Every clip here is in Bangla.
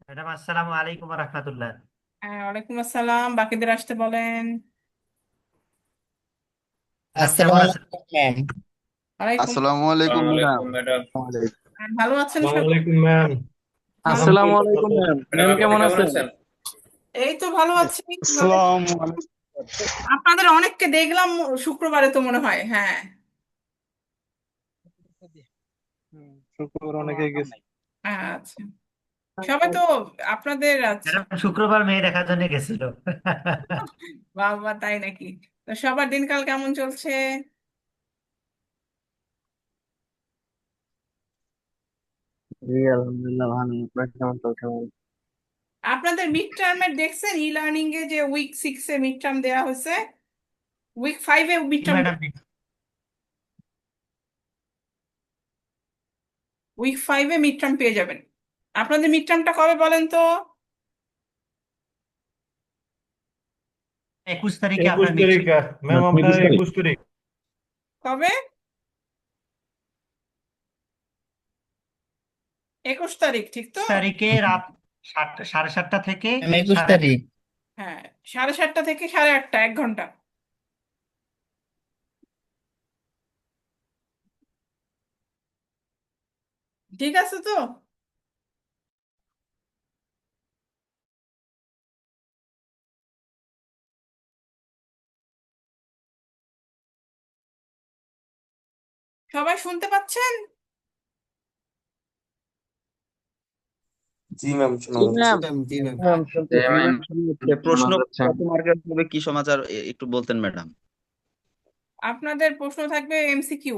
ম্যাডাম, আসসালামু আলাইকুম রহমতুল্লাহ। হ্যাঁ, ওয়ালাইকুম আসসালাম। বাকিদের আসতে বলেন। ম্যাডাম, কেমন আসসালামু আছেন? আলাইকুম ম্যাম। ওয়ালাইকুম। আসসালামু আলাইকুম আসসালামু ম্যাডাম। আলাইকুম ম্যাডাম। ভালো আছেন আসসালামু সবাই? আলাইকুম ম্যাম। ভালো। আসসালামু আলাইকুম আলহামদুলিল্লাহ ম্যাম। ম্যাডাম, ম্যাম আপনি কেমন কেমন আছেন? আছেন? এই তো ভালো আছি। ভালো। আসসালামু আলাইকুম। আপনাদের অনেককে দেখলাম শুক্রবারে, তো মনে হয়। হ্যাঁ। শুক্রবার অনেকে গেছে। আচ্ছা। সবাই তো আপনাদের আচ্ছা। ম্যাডাম, শুক্রবার মেয়ে দেখার জন্য গেছিল। বাবা, তাই নাকি? তো সবার দিনকাল কেমন চলছে? জি আলহামদুলিল্লাহ ভালো। আপনার কেমন চলছে বলুন? আপনাদের মিড টার্মের দেখছেন ই লার্নিং এ যে উইক 6-এ মিড টার্ম দেওয়া হয়েছে, উইক 5-এ মিড জি টার্ম, ম্যাডাম। উইক 5-এ মিড টার্ম পেয়ে যাবেন। আপনাদের মিড টার্মটা কবে বলেন তো? 21 তারিখে 21 আপনার মিট। তারিখে ম্যাম, আপনার 21 তারিখ। কবে? 21 তারিখ, ঠিক তো? তারিখে রাত 7:30 থেকে ম্যাম 21 তারিখ। 8:30। হ্যাঁ, 7:30 থেকে 8:30, 1 ঘন্টা। ঠিক আছে তো? সবাই শুনতে পাচ্ছেন? জি ম্যাম, শোনা জি যাচ্ছে। ম্যাম। জি ম্যাম। ম্যাম জি শুনতেছি ম্যাম, ম্যাম, শুনতে শোনা প্রশ্ন যাচ্ছে। কত মার্কের হবে, কি সমাচার একটু বলতেন ম্যাডাম। আপনাদের প্রশ্ন থাকবে এমসিকিউ,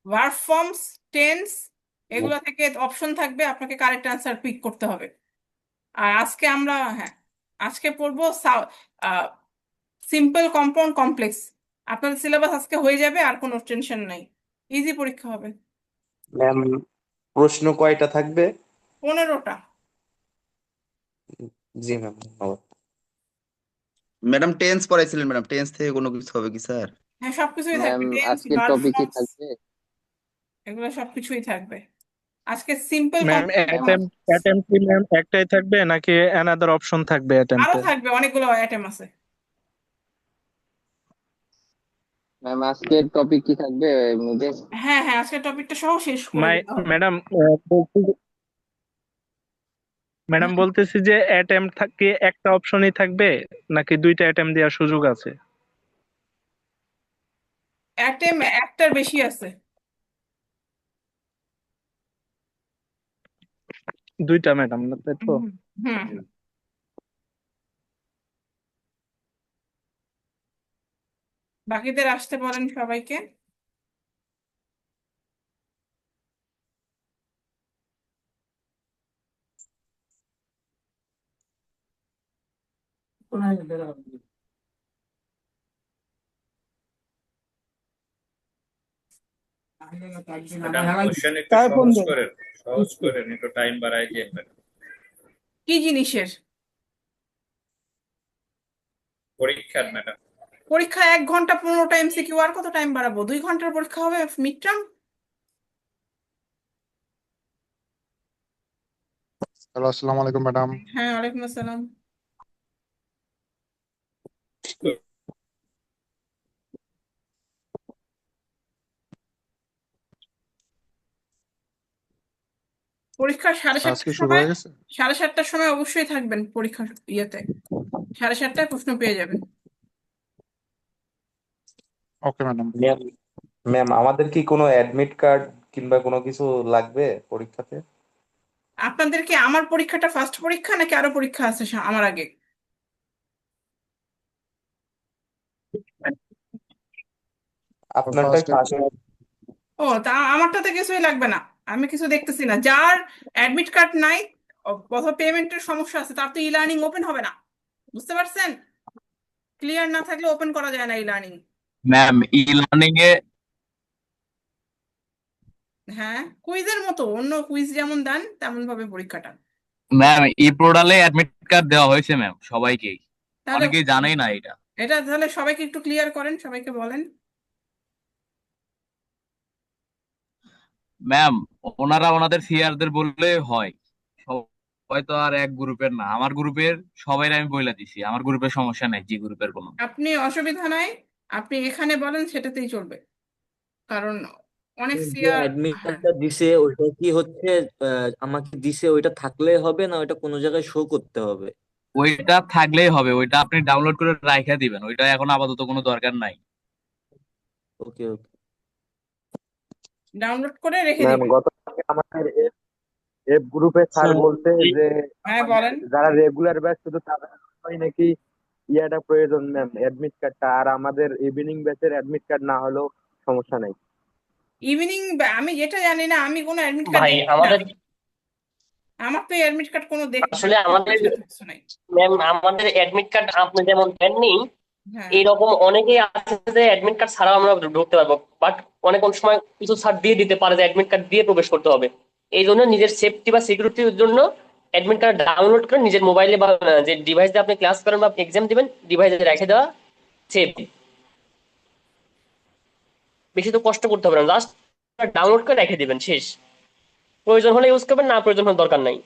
ভার্ব ফর্মস, টেন্স, এগুলো থেকে অপশন থাকবে, আপনাকে কারেক্ট অ্যান্সার পিক করতে হবে। আর আজকে আমরা, হ্যাঁ, আজকে পড়বো সিম্পল, কম্পাউন্ড, কমপ্লেক্স। আপনাদের সিলেবাস আজকে হয়ে যাবে, আর কোনো টেনশন নাই। ইজি পরীক্ষা হবে। ম্যাম, প্রশ্ন কয়টা থাকবে? 15টা। জি ম্যাম, ধন্যবাদ। ম্যাডাম টেন্স পড়াইছিলেন, ম্যাডাম টেন্স থেকে কোনো কিছু হবে কি স্যার? হ্যাঁ, সবকিছুই ম্যাম থাকবে, টেন্স, আজকের ভার্ব টপিক কি ফর্মস, থাকবে? এগুলো সবকিছুই থাকবে। আজকে সিম্পল, ম্যাম কমপ্লেক্স। অ্যাটেম্প কি ম্যাম একটাই থাকবে নাকি অ্যানাদার অপশন থাকবে আরো অ্যাটেম্পে? থাকবে, অনেকগুলো আইটেম আছে। ম্যাম আজকের টপিক কি থাকবে মুজে? হ্যাঁ হ্যাঁ, আজকে টপিকটা সহ শেষ করে মাই দিতে হবে। ম্যাডাম ম্যাডাম হুম। বলতেছি যে অ্যাটেম্প কি একটা অপশনই থাকবে নাকি দুইটা অ্যাটেম্প দেওয়ার সুযোগ আছে? আইটেম একটার বেশি আছে। দুইটা ম্যাডাম, না তাই তো? হুম হুম হুম। বাকিদের আসতে বলেন সবাইকে। ম্যাডাম, কোশ্চেন একটু কার ফোন সহজ দেন? করেন, সহজ করেন, একটু টাইম বাড়াই দিয়ে ম্যাডাম। কি জিনিসের? পরীক্ষার ম্যাডাম। পরীক্ষা 1 ঘন্টা 15টা এমসিকিউ, আর কত টাইম বাড়াবো? 2 ঘন্টার পরীক্ষা হবে, মিড টার্ম। হ্যালো, আসসালামু আলাইকুম ম্যাডাম। হ্যাঁ, ওয়ালাইকুম আসসালাম। পরীক্ষা সাড়ে ক্লাস কি সাতটার শুরু সময়। হয়ে গেছে? 7:30টার সময় অবশ্যই থাকবেন পরীক্ষার ইয়েতে। 7:30টায় প্রশ্ন পেয়ে যাবেন। Okay madam. ম্যাম, ম্যাম আমাদের কি কোনো অ্যাডমিট কার্ড কিংবা কোনো কিছু লাগবে পরীক্ষাতে? আপনাদের কি আমার পরীক্ষাটা ফার্স্ট পরীক্ষা, নাকি আরো পরীক্ষা আছে আমার আগে? আপনারটাই ফার্স্ট ফার্স্ট। ও, তা আমারটাতে কিছুই লাগবে না। আমি কিছু দেখতেছি না। যার অ্যাডমিট কার্ড নাই অথবা পেমেন্টের সমস্যা আছে, তার তো ই লার্নিং ওপেন হবে না। বুঝতে পারছেন? ক্লিয়ার না থাকলে ওপেন করা যায় না e learning. Ma'am e learning এ হ্যাঁ, কুইজের মতো, অন্য কুইজ যেমন দেন তেমন ভাবে পরীক্ষাটা। ম্যাম ই পোর্টালে অ্যাডমিট কার্ড দেওয়া হয়েছে ম্যাম সবাইকেই। তাহলে অনেকেই জানেই না এটা। এটা তাহলে সবাইকে একটু ক্লিয়ার করেন, সবাইকে বলেন। ম্যাম ওনারা ওনাদের সিআরদের বললে হয় সব। হয়তো আর এক গ্রুপের না, আমার গ্রুপের সবাই আমি বইলা দিছি, আমার গ্রুপের সমস্যা নাই, জি গ্রুপের কোনো। আপনি অসুবিধা নাই, আপনি এখানে বলেন সেটাতেই চলবে, কারণ অনেক যে সিআর। অ্যাডমিট হ্যাঁ, কার্ডটা দিছে ওইটা কি হচ্ছে আমাকে দিছে ওইটা থাকলে হবে না ওইটা কোনো জায়গায় শো করতে হবে? ওইটা থাকলেই হবে, ওইটা আপনি ডাউনলোড করে রাইখা দিবেন, ওইটা এখন আপাতত কোনো দরকার নাই। ওকে ওকে। ডাউনলোড করে রেখে ম্যাম দিবেন। গতকালকে আমাদের এফ গ্রুপে স্যার বলতে যে হ্যাঁ বলেন। যারা রেগুলার ব্যাচ শুধু তাদের জন্যই নাকি ইয়াটা প্রয়োজন ম্যাম, অ্যাডমিট কার্ডটা, আর আমাদের ইভিনিং ব্যাচের অ্যাডমিট কার্ড না হলেও সমস্যা নাই। ইভিনিং, আমি যেটা জানি না, আমি কোনো অ্যাডমিট কার্ড ভাই দেখি না, আমাদের আমার তো অ্যাডমিট কার্ড কোনো আসলে আমাদের কিছু নাই। ম্যাম আমাদের অ্যাডমিট কার্ড আপনি যেমন দেননি হ্যাঁ, এইরকম অনেকেই আছে যে অ্যাডমিট কার্ড ছাড়াও আমরা ঢুকতে পারবো, বাট অনেক সময় কিছু স্যার দিয়ে দিতে পারে যে অ্যাডমিট কার্ড দিয়ে প্রবেশ করতে হবে। এই জন্য নিজের সেফটি বা সিকিউরিটির জন্য অ্যাডমিট কার্ড ডাউনলোড করে নিজের মোবাইলে বা যে ডিভাইস দিয়ে আপনি ক্লাস করেন বা এক্সাম দিবেন ডিভাইসে রেখে দেওয়া সেফ। বেশি তো কষ্ট করতে হবে না, জাস্ট ডাউনলোড করে রেখে দিবেন, শেষ। প্রয়োজন হলে ইউজ করবেন, না প্রয়োজন হলে দরকার নাই,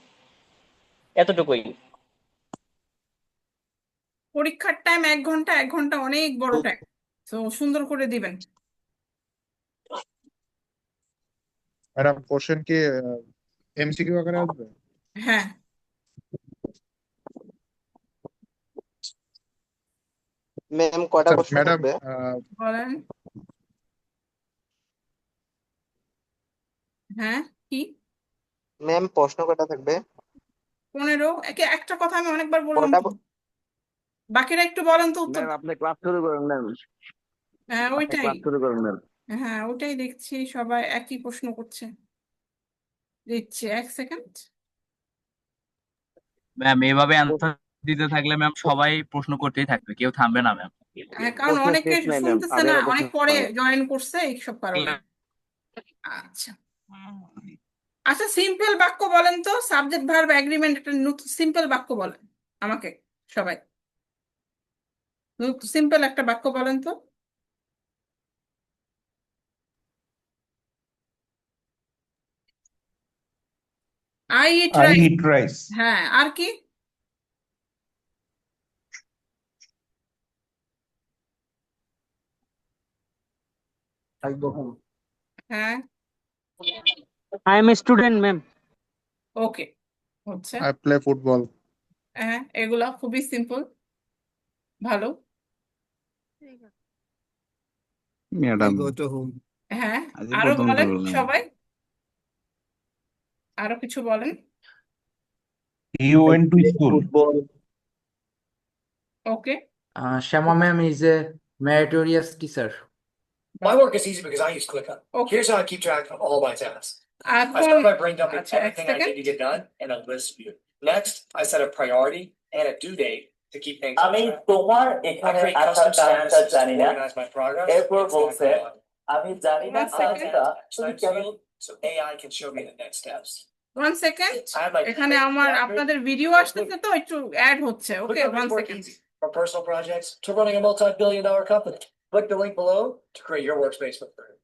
এতটুকুই। পরীক্ষার টাইম 1 ঘন্টা, 1 ঘন্টা অনেক বড় টাইম, তো সুন্দর করে দিবেন। ম্যাডাম কোশ্চেন কি এমসিকিউ আকারে আসবে? হ্যাঁ, ম্যাম কয়টা আচ্ছা প্রশ্ন ম্যাডাম থাকবে? বলেন। হ্যাঁ, কি? ম্যাম প্রশ্ন কয়টা থাকবে? 15। একটা কথা আমি অনেকবার বললাম কয়টা তো, বাকিরা একটু বলেন তো উত্তর। ম্যাম আপনি ক্লাস শুরু করেন ম্যাম, হ্যাঁ আপনি ওইটাই, ক্লাস শুরু করেন ম্যাম। হ্যাঁ ওইটাই দেখছি, সবাই একই প্রশ্ন করছে। দিচ্ছি 1 সেকেন্ড। ম্যাম এভাবে অ্যান্সার দিতে থাকলে ম্যাম সবাই প্রশ্ন করতেই থাকবে, কেউ থামবে না ম্যাম। হ্যাঁ, কারণ প্রশ্নের অনেকে শেষ নাই ম্যাম, শুনতেছে আমি না, আরো প্রশ্ন অনেক পরে করবো। জয়েন করছে এইসব কারণে। আচ্ছা, আচ্ছা সিম্পল বাক্য বলেন তো, সাবজেক্ট ভার্ব এগ্রিমেন্ট, একটা নতুন সিম্পল বাক্য বলেন আমাকে সবাই, সিম্পল একটা বাক্য বলেন তো। I eat rice. হ্যাঁ, আর কি? হ্যাঁ, I am a student ma'am. Okay, হচ্ছে। I play football. হ্যাঁ, এগুলা খুবই সিম্পল, ভালো। ম্যাডাম হ্যাঁ, আজকে আরো প্রথম বলেন বললাম। সবাই, আরো কিছু বলেন। He went to school. Football. Okay, Shama ma'am is a meritorious teacher. My work is easy because I use ClickUp. Okay. Here's how I keep track of all my tasks. I এখন start by brain dumping আচ্ছা, everything I 1 second. need to get done in a list view. Next, I set a priority and a due date to keep things on আমি track. তোমার I এখানে create আসার custom কারণটা statuses to জানি না, organize my progress. এরপর inside বলছে my log. আমি জানি না 1 সেকেন্ড, কারণটা তুমি Start কেন। field so AI can show me the next steps. 1 second. I have like এখানে আমার আপনাদের ভিডিও আসতেছে তো একটু অ্যাড হচ্ছে। ওকে, ClickUp 1 makes work second. easy from personal projects to running a multi-billion-dollar company. Click the link below to create your workspace with free.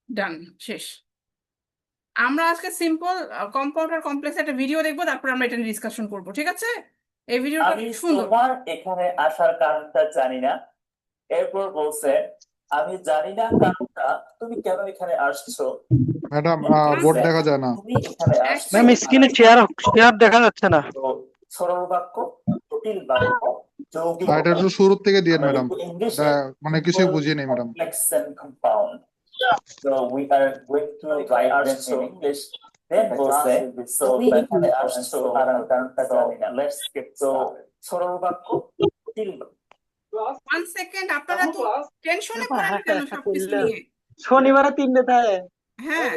ডান, শেষ। আমরা আজকে সিম্পল কম্পাউন্ড আর কমপ্লেক্স একটা ভিডিও দেখবো, তারপর আমরা এটা নিয়ে ডিসকাশন করবো, ঠিক আছে? এই ভিডিওটা আমি খুব সুন্দর। তোমার এখানে আসার কারণটা জানি না, এরপর বলছে আমি জানি না কারণটা তুমি কেন এখানে আসছো। Madam One board second. দেখা যায় না। তুমি এখানে এক আসছো। second. স্ক্রিনে চেয়ার দেখা যাচ্ছে না। তো সরল বাক্য, জটিল বাক্য, যৌগিক এটা একটু শুরুর থেকে দিয়েন ম্যাডাম, ইংলিশে মানে কিছুই বুঝিয়ে নেই madam. complex and compound. So we are going to write them in English. Then বলছে তুমি এখানে আসছো কারণটা জানি না। Let's get started. সরল বাক্য, জটিল বাক্য। 1 সেকেন্ড, আপনারা তো টেনশনে পড়েন কেন সবকিছু নিয়ে? শনিবারে 3টে থাকে। হ্যাঁ,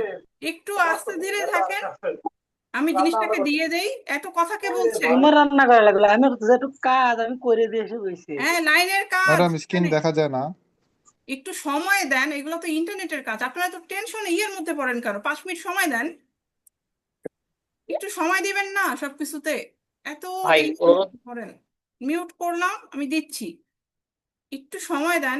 একটু আস্তে ধীরে থাকেন, আমি জিনিসটাকে দিয়ে দেই। এত কথা কে বলছে? তোমার রান্না করা লাগলো, আমি যেটুকু কাজ আমি করে দিয়ে এসে বসছি। হ্যাঁ, লাইনের কাজ, ম্যাডাম স্ক্রিন এখানে দেখা যায় না। একটু সময় দেন, এগুলো তো ইন্টারনেটের কাজ। আপনারা তো টেনশনে ইয়ের মধ্যে পড়েন কেন? 5 মিনিট সময় দেন, একটু সময় দিবেন না সবকিছুতে? এত ভাই, অনুরোধ। করেন। মিউট করলাম, আমি দিচ্ছি, একটু সময় দেন।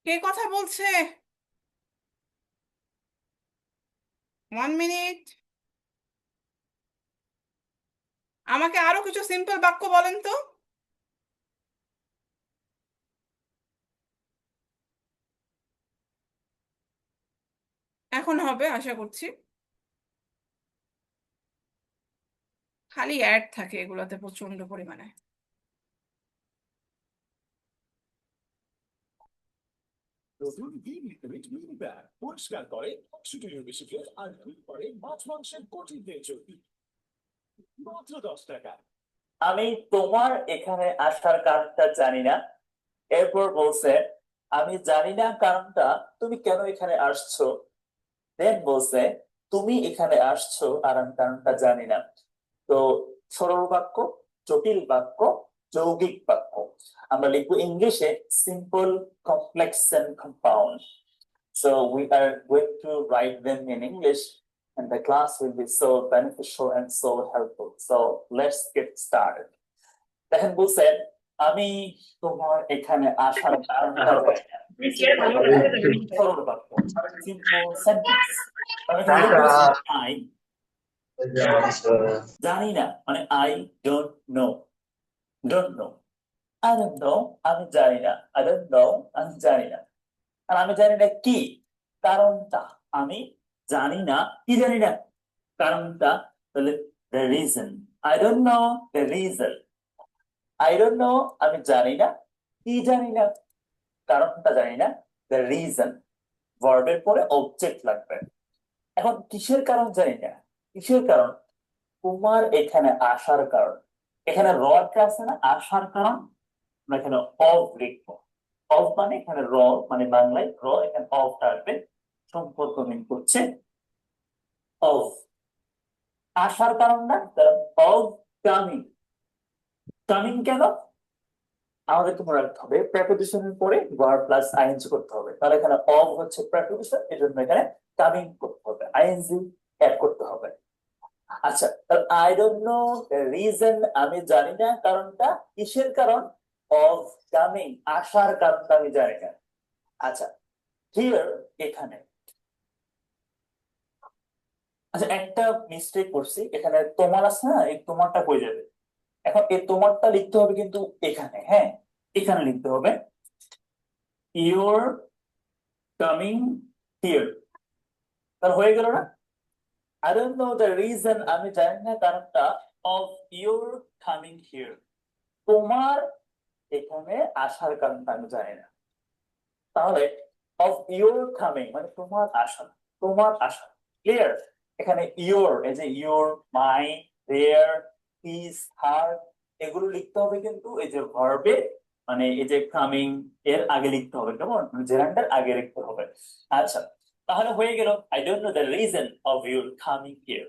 কে কথা বলছে? 1 মিনিট। আমাকে আরো কিছু সিম্পল বাক্য বলেন তো। এখন হবে আশা করছি। খালি অ্যাড থাকে এগুলোতে প্রচন্ড পরিমাণে। নতুন ব্যাগ পরিষ্কার করে 65 বেশি ফের আর করে মাছ মাংসের কোটিং দিয়ে চলবি মাত্র 10 টাকা। আমি তোমার এখানে আসার কারণটা জানি না। এরপর বলছে আমি জানি না কারণটা, তুমি কেন এখানে আসছো। দেন বলছে তুমি এখানে আসছো আর আমি কারণটা জানি না। তো সরল বাক্য, জটিল বাক্য, যৌগিক বাক্য আমরা লিখবো ইংলিশে simple, complex and compound. So we are going to write them in English and the class will be so beneficial and so helpful. So let's get started. দেখেন বলছেন আমি তোমার এখানে আসার কারণটা সরল বাক্য, সিম্পল সেন্টেন্স। I জানি না মানে I don't know, don't know, I don't know আমি জানি না, I don't know আমি জানি না। আর আমি জানি না কি কারণটা, আমি জানি না কি জানি না কারণটা, তাহলে the reason, I don't know the reason, I don't know আমি জানি না কি জানি না কারণটা জানি না, the reason ভার্বের পরে অবজেক্ট লাগবে। এখন কিসের কারণ জানি না, কিসের কারণ, তোমার এখানে আসার কারণ। এখানে রটা আছে না, আসার কারণ, আমরা এখানে অফ লিখবো। অফ মানে এখানে র মানে বাংলায় র, এখানে অফ থাকবে, সম্পর্ক মিন করছে অফ। আসার কারণ না, অফ কামিং। কামিং কেন আমাদেরকে মনে রাখতে হবে, প্রেপোজিশনের পরে ভার্ব প্লাস আইএনজি করতে হবে। তাহলে এখানে অফ হচ্ছে প্রেপোজিশন, এর জন্য এখানে কামিং করতে হবে, আইএনজি অ্যাড করতে হবে। আচ্ছা, আই ডোন্ট নো রিজন আমি জানি না কারণটা, কিসের কারণ, অফ কামিং আসার কারণটা আমি জানি না। আচ্ছা, হিয়ার এখানে, আচ্ছা একটা মিস্টেক করছি, এখানে তোমার আছে না, এই তোমারটা কই যাবে। এখন এই তোমারটা লিখতে হবে কিন্তু এখানে, হ্যাঁ এখানে লিখতে হবে ইউর কামিং হিয়ার। তাহলে হয়ে গেল না, I don't know the reason আমি জানি না কারণটা of your coming here, তোমার এখানে আসার কারণটা আমি জানি না। তাহলে of your coming মানে তোমার আসা, তোমার আসা, ক্লিয়ার। এখানে your, এই যে your, my, their, his, her এগুলো লিখতে হবে কিন্তু এই যে ভার্বে মানে এই যে কামিং এর আগে লিখতে হবে, কেমন জেরান্ডার আগে লিখতে হবে। আচ্ছা, তাহলে হয়ে গেল I don't know the reason of your coming here,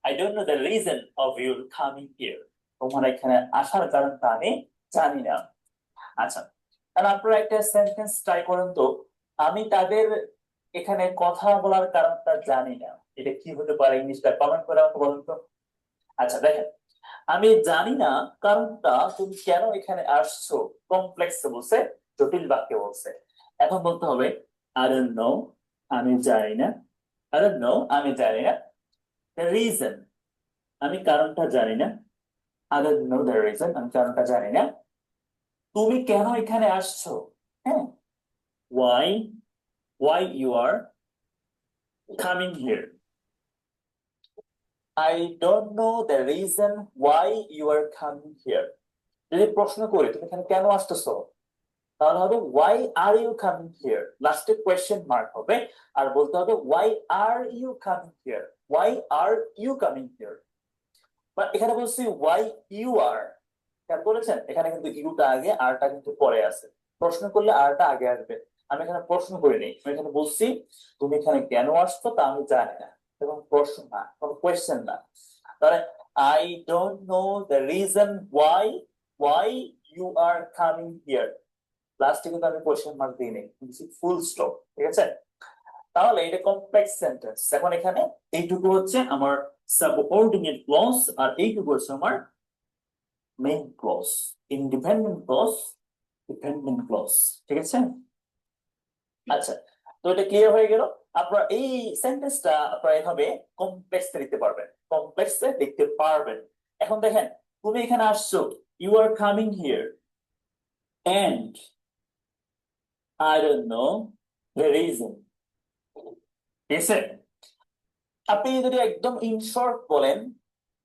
I don't know the reason of your coming here, তোমার এখানে আসার কারণটা আমি জানি না। আচ্ছা, তাহলে আপনারা একটা সেন্টেন্স ট্রাই করেন তো, আমি তাদের এখানে কথা বলার কারণটা জানি না, এটা কি হতে পারে, ইংলিশটা কমেন্ট করে আমাকে বলেন তো। আচ্ছা দেখেন, আমি জানি না কারণটা তুমি কেন এখানে আসছো, কমপ্লেক্স বলছে, জটিল বাক্যে বলছে। এখন বলতে হবে I don't know আমি জানি না, I don't know আমি জানি না, the reason আমি কারণটা জানি না, I don't know the reason আমি কারণটা জানি না। তুমি কেন এখানে আসছো, হ্যাঁ why you are coming here, I don't know the reason why you are coming here। যদি প্রশ্ন করি তুমি এখানে কেন আসতেছো, তাহলে হবে why are you coming here, লাস্টে কোয়েশ্চেন মার্ক হবে, আর বলতে হবে why are you coming here, why are you coming here। But এখানে বলছি why you are, কেন বলেছেন, এখানে কিন্তু ইউটা আগে আরটা কিন্তু পরে আছে, প্রশ্ন করলে আরটা আগে আসবে। আমি এখানে প্রশ্ন করিনি, আমি এখানে বলছি তুমি এখানে কেন আসছো তা আমি জানি না, এবং প্রশ্ন না, কোনো কোয়েশ্চেন না। তাহলে I don't know the reason why you are coming here, লাস্টে কিন্তু আমি কোয়েশ্চেন মার্ক দিই নেই, ফুল স্টপ, ঠিক আছে। তাহলে এটা কমপ্লেক্স সেন্টেন্স। এখন এখানে এইটুকু হচ্ছে আমার সাবঅর্ডিনেট ক্লজ, আর এইটুকু হচ্ছে আমার main clause, independent clause dependent clause, ঠিক আছে? আচ্ছা, তো এটা ক্লিয়ার হয়ে গেল। আপনারা এই সেন্টেন্সটা আপনারা এভাবে কমপ্লেক্সে লিখতে পারবেন, কমপ্লেক্সে লিখতে পারবেন। এখন দেখেন, তুমি এখানে আসছো, you are coming here and I don't know the reason, ঠিক আছে? আপনি যদি একদম ইন শর্ট বলেন,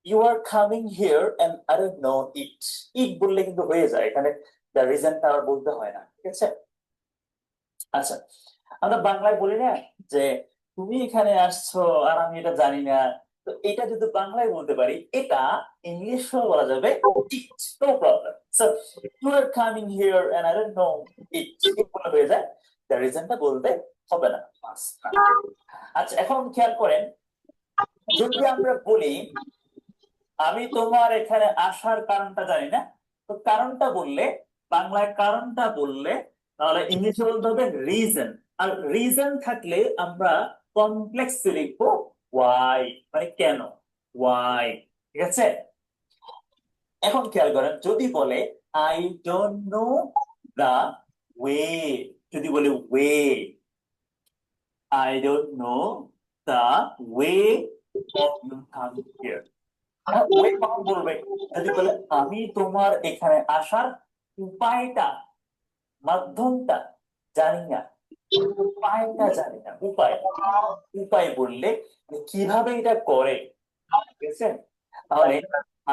you are coming here and I don't know it, it বললে কিন্তু হয়ে যায়, এখানে দ্য রিজনটা আর বলতে হয় না, ঠিক আছে? আচ্ছা, আমরা বাংলায় বলি না যে তুমি এখানে আসছো আর আমি এটা জানি না, তো এটা যদি বাংলায় বলতে পারি, এটা ইংলিশেও বলা যাবে it, no problem. So you are coming here and I don't know it, it বলে হয়ে যায়, দ্য রিজনটা বলতে হবে না। আচ্ছা, এখন খেয়াল করেন, যদি আমরা বলি আমি তোমার এখানে আসার কারণটা জানি না, তো কারণটা বললে, বাংলায় কারণটা বললে, তাহলে ইংলিশে বলতে হবে রিজন। আর রিজন থাকলে আমরা কমপ্লেক্স লিখবো ওয়াই, মানে কেন, ওয়াই, ঠিক আছে? এখন খেয়াল করেন, যদি বলে I don't know the way, যদি বলে way, I don't know the way of you coming here, way কখন বলবে? যদি বলে আমি তোমার এখানে আসার উপায়টা, মাধ্যমটা জানি না, উপায়টা জানি না, উপায়, উপায় বললে কিভাবে এটা করে, ঠিক আছে? তাহলে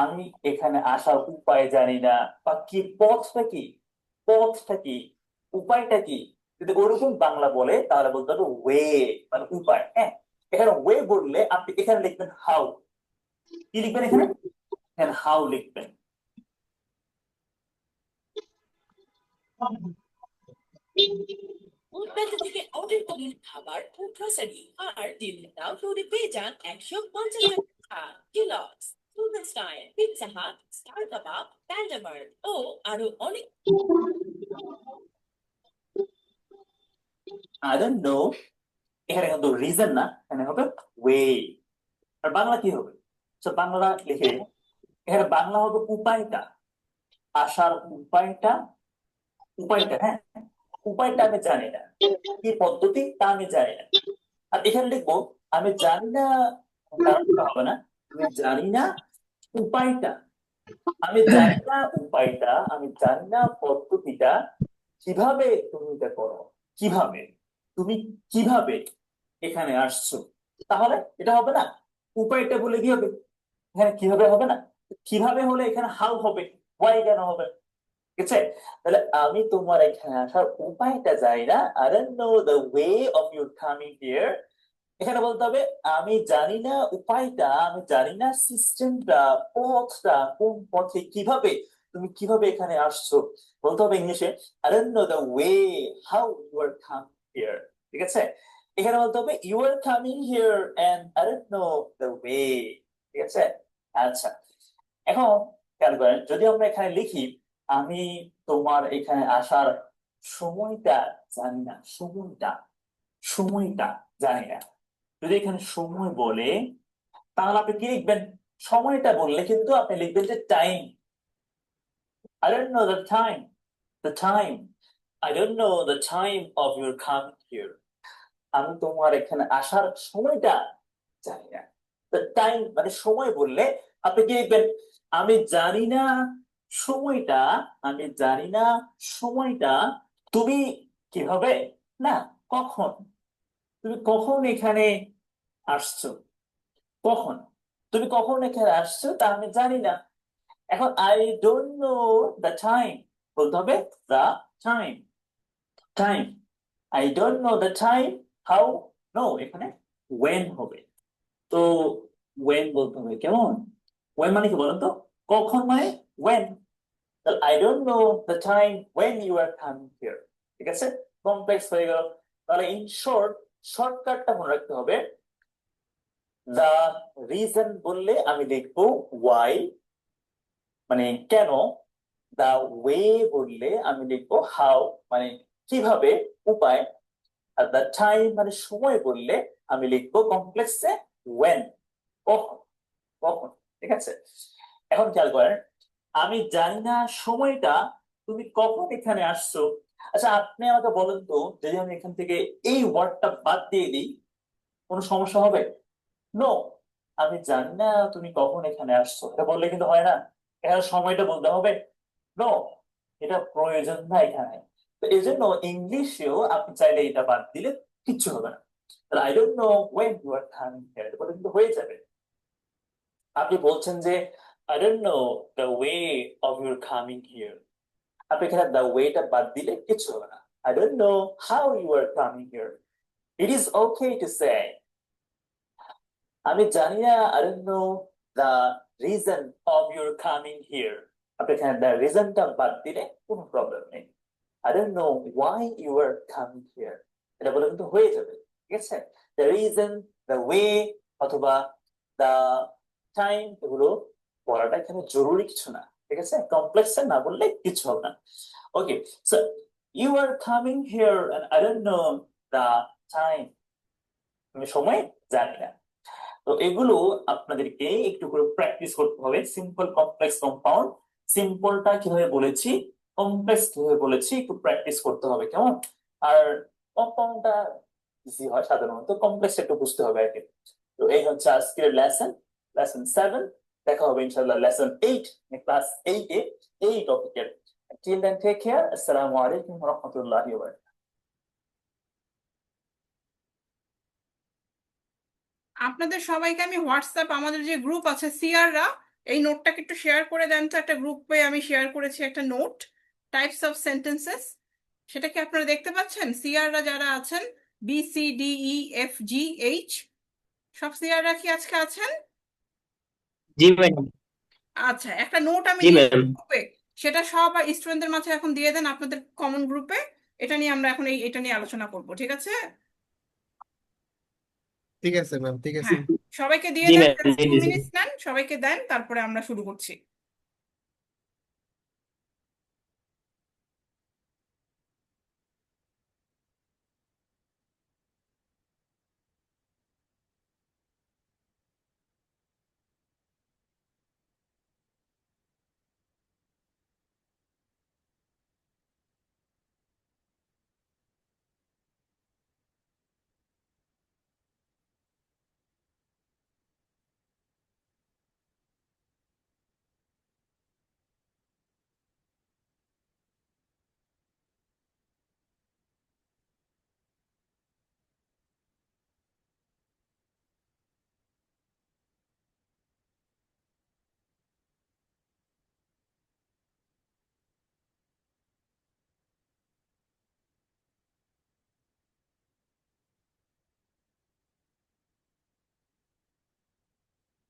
আমি এখানে আসার উপায় জানি না, বা কি পথটা কি, পথটা কি, উপায়টা কি, যদি ওরকম বাংলা বলে তাহলে বলতে হবে ওয়ে, মানে উপায়। হ্যাঁ, এখানে ওয়ে বললে আপনি এখানে লিখবেন হাউ, কি লিখবেন এখানে? এখানে হাউ লিখবেন। ফুডপ্যান্ডা থেকে অর্ডার করুন খাবার ও গ্রোসারি আর ডিলিভারি ফ্লোরে পেয়ে যান 150 টাকা ডিলক্স, food style, Pizza Hut, star কাবাব, প্যান্ডাবার ও আরো অনেক। আই ডোন্ট নো, এখানে কিন্তু রিজন না, এখানে হবে ওয়ে। আর বাংলা কি হবে? তো বাংলা লিখে, এখানে বাংলা হবে উপায়টা, আসার উপায়টা, উপায়টা, হ্যাঁ, উপায়টা আমি জানি না, কি পদ্ধতি তা আমি জানি না। আর এখানে লিখবো আমি জানি না, কারণটা হবে না, আমি জানি না উপায়টা, আমি জানি না উপায়টা, আমি জানি না পদ্ধতিটা, কিভাবে তুমি এটা করো, কিভাবে তুমি, কিভাবে এখানে আসছো, তাহলে এটা হবে না। উপায়টা বলে কি হবে? এখানে কিভাবে হবে না, কিভাবে হলে এখানে হাউ হবে, ওয়াই কেন হবে, ঠিক আছে? তাহলে আমি তোমার এখানে আসার উপায়টা জানি না, I don't know the way of your coming here, এখানে বলতে হবে আমি জানি না উপায়টা, আমি জানি না সিস্টেমটা, পথটা, কোন পথে কিভাবে তুমি কিভাবে এখানে আসছো, বলতে হবে ইংলিশে I don't know the way how you are coming here, ঠিক আছে? এখানে বলতে হবে you are coming here and I don't know the way, ঠিক আছে? আচ্ছা, এখন খেয়াল করেন, যদি আমরা এখানে লিখি আমি তোমার এখানে আসার সময়টা জানি না, সময়টা, সময়টা জানি না, যদি এখানে সময় বলে তাহলে আপনি কি লিখবেন? সময়টা বললে কিন্তু আপনি লিখবেন যে time, I don't know the time, the time, I don't know the time of your coming here, আমি তোমার এখানে আসার সময়টা জানি না। the time মানে সময় বললে আপনি কি লিখবেন? আমি জানি না সময়টা, আমি জানি না সময়টা তুমি কিভাবে, না কখন, তুমি কখন এখানে আসছো, কখন, তুমি কখন এখানে আসছো তা আমি জানি না। এখন I don't know the time, বলতে হবে the time, time, I don't know the time how, know এখানে ওয়েন হবে, তো ওয়েন বলতে হবে, কেমন? ওয়েন মানে কি বলেন তো? কখন মানে ওয়েন, তাহলে I don't know the time when you are coming here, ঠিক আছে? কমপ্লেক্স হয়ে গেল। তাহলে ইন শর্ট, শর্টকাটটা মনে রাখতে হবে, দ্য রিজন বললে আমি লিখবো ওয়াই, মানে কেন, দ্য ওয়ে বললে আমি লিখবো হাউ, মানে কিভাবে, উপায়, আর দ্য টাইম মানে সময় বললে আমি লিখবো কমপ্লেক্সে ওয়েন, কখন, কখন, ঠিক আছে? এখন খেয়াল করেন, আমি জানি না সময়টা তুমি কখন এখানে আসছো? আচ্ছা, আপনি আমাকে বলেন তো, যদি আমি এখান থেকে এই ওয়ার্ডটা বাদ দিয়ে দিই, কোনো সমস্যা হবে? নো, আমি জানি না তুমি কখন এখানে আসছো, এটা বললে কিন্তু হয় না। এখানে সময়টা বলতে হবে। নো, এটা প্রয়োজন না এখানে। তো এই জন্য ইংলিশেও আপনি চাইলে এটা বাদ দিলে কিচ্ছু হবে না। তাহলে I don't know when you are coming here, এটা বলে কিন্তু হয়ে যাবে। আপনি বলছেন যে I don't know the way of your coming here, আপনি এখানে দ্য ওয়েটা বাদ দিলে কিচ্ছু হবে না। I don't know how you are coming here, it is okay to say আমি জানি না, I don't know the reason of your coming here, আপনি এখানে দ্য রিজনটা বাদ দিলে কোনো প্রবলেম নেই। I don't know why you are coming here, এটা বলে কিন্তু হয়ে যাবে। ঠিক আছে, দ্য রিজন, দ্য ওয়ে অথবা দ্য টাইম, এগুলো বলাটা এখানে জরুরি কিছু না। ঠিক আছে, কমপ্লেক্স না বললে কিছু হবে না। Okay, so you are coming here and I don't know the time, আমি সময় জানি না। তো এগুলো আপনাদেরকে একটু করে প্র্যাকটিস করতে হবে। Simple, complex, compound. সিম্পলটা কিভাবে বলেছি, কমপ্লেক্স কিভাবে বলেছি, একটু প্র্যাকটিস করতে হবে, কেমন? আর কম্পাউন্ডটা ইজি হয় সাধারণত, কমপ্লেক্স একটু বুঝতে হবে আগে। তো এই হচ্ছে আজকের লেসন, লেসন 7। দেখা হবে ইনশাআল্লাহ লেসন 8, ক্লাস 8 এ এই টপিকের। Till then take care. আসসালামু আলাইকুম ওয়া রাহমাতুল্লাহি ওয়া বারাকাতুহু। আপনাদের সবাইকে আমি হোয়াটসঅ্যাপ, আমাদের যে গ্রুপ আছে সিআররা, এই নোটটাকে একটু শেয়ার করে দেন তো। একটা গ্রুপে আমি শেয়ার করেছি একটা নোট, টাইপস অফ সেন্টেন্সেস। সেটা কি আপনারা দেখতে পাচ্ছেন? সিআররা যারা আছেন, BCDEFGH, সব সিআররা কি আজকে আছেন? জি ম্যাডাম। আচ্ছা, একটা নোট আমি জি দিয়েছি ম্যাম। গ্রুপে, সেটা সব স্টুডেন্টদের মাঝে এখন দিয়ে দেন আপনাদের কমন গ্রুপে। এটা নিয়ে আমরা এখন এটা নিয়ে আলোচনা করব, ঠিক আছে? ঠিক আছে ম্যাম, ঠিক আছে। হ্যাঁ, সবাইকে দিয়ে জি দেন, ম্যাম, দিয়ে 2 দিয়েছি। মিনিটস নেন, সবাইকে দেন, তারপরে আমরা শুরু করছি।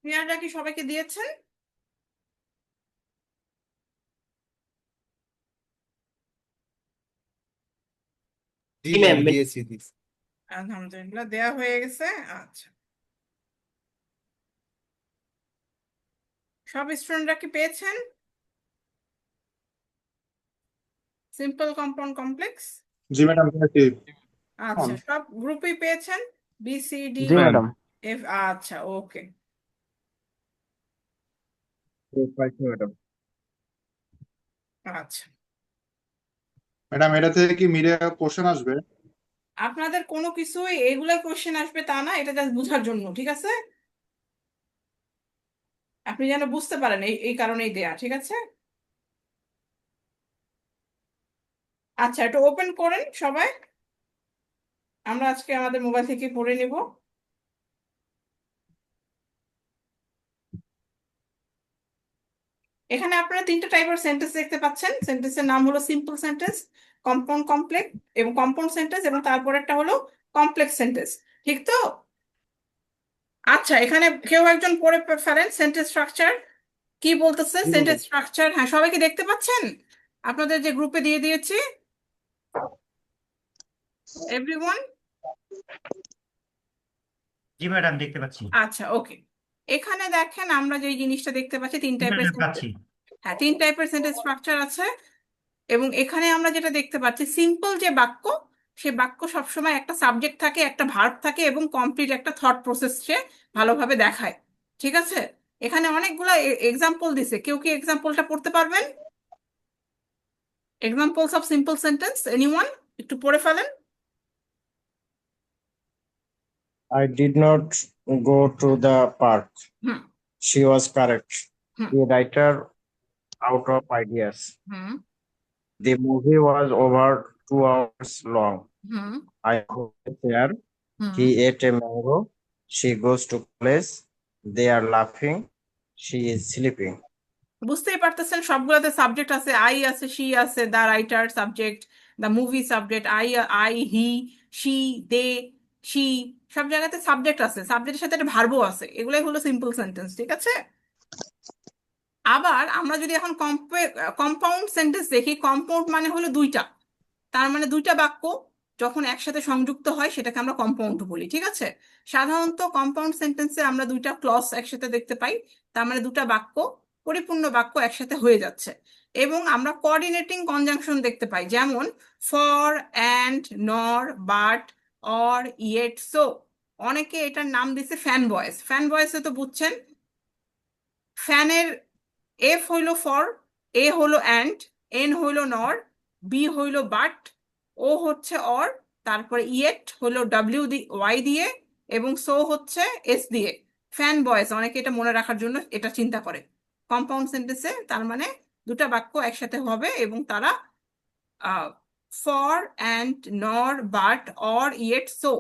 সিআররা কি সবাইকে দিয়েছেন? জি জি ম্যাম, ম্যাম। দিয়েছি। আলহামদুলিল্লাহ, দেয়া হয়ে গেছে। আচ্ছা, সব স্টুডেন্টরা কি পেয়েছেন? Simple, compound, complex. জি ম্যাডাম, পেয়েছি। আচ্ছা, সব গ্রুপেই পেয়েছেন, BCD জি ম্যাডাম। F। আচ্ছা, ওকে। পাইছি ম্যাডাম। আচ্ছা, ম্যাডাম, এটা থেকে কি মিলে কোশ্চেন আসবে? আপনাদের কোনো কিছুই এগুলা কোশ্চেন আসবে তা না, এটা জাস্ট বোঝার জন্য, ঠিক আছে? আপনি যেন বুঝতে পারেন, এই এই কারণেই দেয়া, ঠিক আছে? আচ্ছা, একটু ওপেন করেন সবাই, আমরা আজকে আমাদের মোবাইল থেকে পড়ে নিব। এখানে আপনারা 3টা টাইপের সেন্টেন্স দেখতে পাচ্ছেন। সেন্টেন্সের নাম হলো সিম্পল সেন্টেন্স, কম্পাউন্ড, কমপ্লেক্স এবং কম্পাউন্ড সেন্টেন্স, এবং তারপরেরটা হলো কমপ্লেক্স সেন্টেন্স, ঠিক তো? আচ্ছা, এখানে কেউ একজন পড়ে ফেলেন সেন্টেন্স স্ট্রাকচার কি বলতেছে। জি সেন্টেন্স ম্যাডাম। স্ট্রাকচার, হ্যাঁ, সবাইকে দেখতে পাচ্ছেন? আপনাদের যে গ্রুপে দিয়ে দিয়েছি, এভরিওয়ান? জি ম্যাডাম, দেখতে পাচ্ছি। আচ্ছা, ওকে। এখানে দেখেন আমরা যে জিনিসটা দেখতে পাচ্ছি, 3 জি টাইপের ম্যাডাম, পাচ্ছি। হ্যাঁ, 3 টাইপের সেন্টেন্স স্ট্রাকচার আছে। এবং এখানে আমরা যেটা দেখতে পাচ্ছি, সিম্পল যে বাক্য, সে বাক্য সবসময় একটা সাবজেক্ট থাকে, একটা ভার্ব থাকে এবং কমপ্লিট একটা থট প্রসেস সে ভালোভাবে দেখায়, ঠিক আছে? এখানে অনেকগুলা এক্সাম্পল দিছে, কেউ কি এক্সাম্পলটা পড়তে পারবেন? Examples of simple sentence anyone একটু পড়ে ফেলেন। I did not go to the park. Hmm She was correct. Hmm The writer out of ideas. Hmm The movie was over 2 hours long. Hmm I go there. Hmm He ate a mango. She goes to college. They are laughing. She is sleeping. বুঝতেই পারতেছেন সবগুলোতে সাবজেক্ট আছে, আই আছে, শি আছে, the writer subject, the movie subject, I he, she, they, she, সব জায়গাতে সাবজেক্ট আছে, সাবজেক্টের সাথে একটা ভার্বও আছে। এগুলাই হলো সিম্পল সেন্টেন্স, ঠিক আছে? আবার আমরা যদি এখন কম্পাউন্ড সেন্টেন্স দেখি, কম্পাউন্ড মানে হলো দুইটা, তার মানে দুইটা বাক্য যখন একসাথে সংযুক্ত হয় সেটাকে আমরা কম্পাউন্ড বলি, ঠিক আছে? সাধারণত কম্পাউন্ড সেন্টেন্সে আমরা দুইটা ক্লজ একসাথে দেখতে পাই, তার মানে দুটা বাক্য, পরিপূর্ণ বাক্য একসাথে হয়ে যাচ্ছে। এবং আমরা কোঅর্ডিনেটিং কনজাংশন দেখতে পাই, যেমন ফর, অ্যান্ড, নর, বাট, অর, ইয়েট, সো। অনেকে এটার নাম দিছে ফ্যান ভয়েস। ফ্যান ভয়েসে তো বুঝছেন, ফ্যানের এফ হইল ফর, এ হলো অ্যান্ড, এন হইল নর, বি হইল বাট, ও হচ্ছে অর, তারপরে ইয়েট হলো ডাব্লিউ ওয়াই দিয়ে, এবং সো হচ্ছে এস দিয়ে। ফ্যান ভয়েস, অনেকে এটা মনে রাখার জন্য এটা চিন্তা করে। কম্পাউন্ড সেন্টেন্সে তার মানে দুটা বাক্য একসাথে হবে এবং তারা ফর, অ্যান্ড, নর, বাট, অর, ইয়েট, সো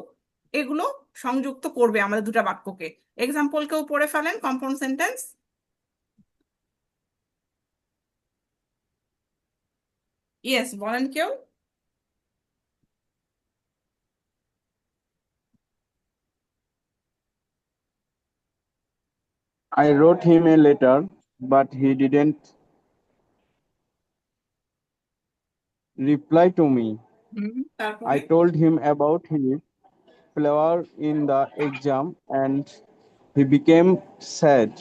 এগুলো সংযুক্ত করবে আমাদের দুটা বাক্যকে। এক্সাম্পল কেউ পড়ে ফেলেন কম্পাউন্ড সেন্টেন্স। ইয়েস, বলেন কেউ। I wrote him a letter, but he didn't reply to me. তারপরে I told him about his failure in the exam and he became sad.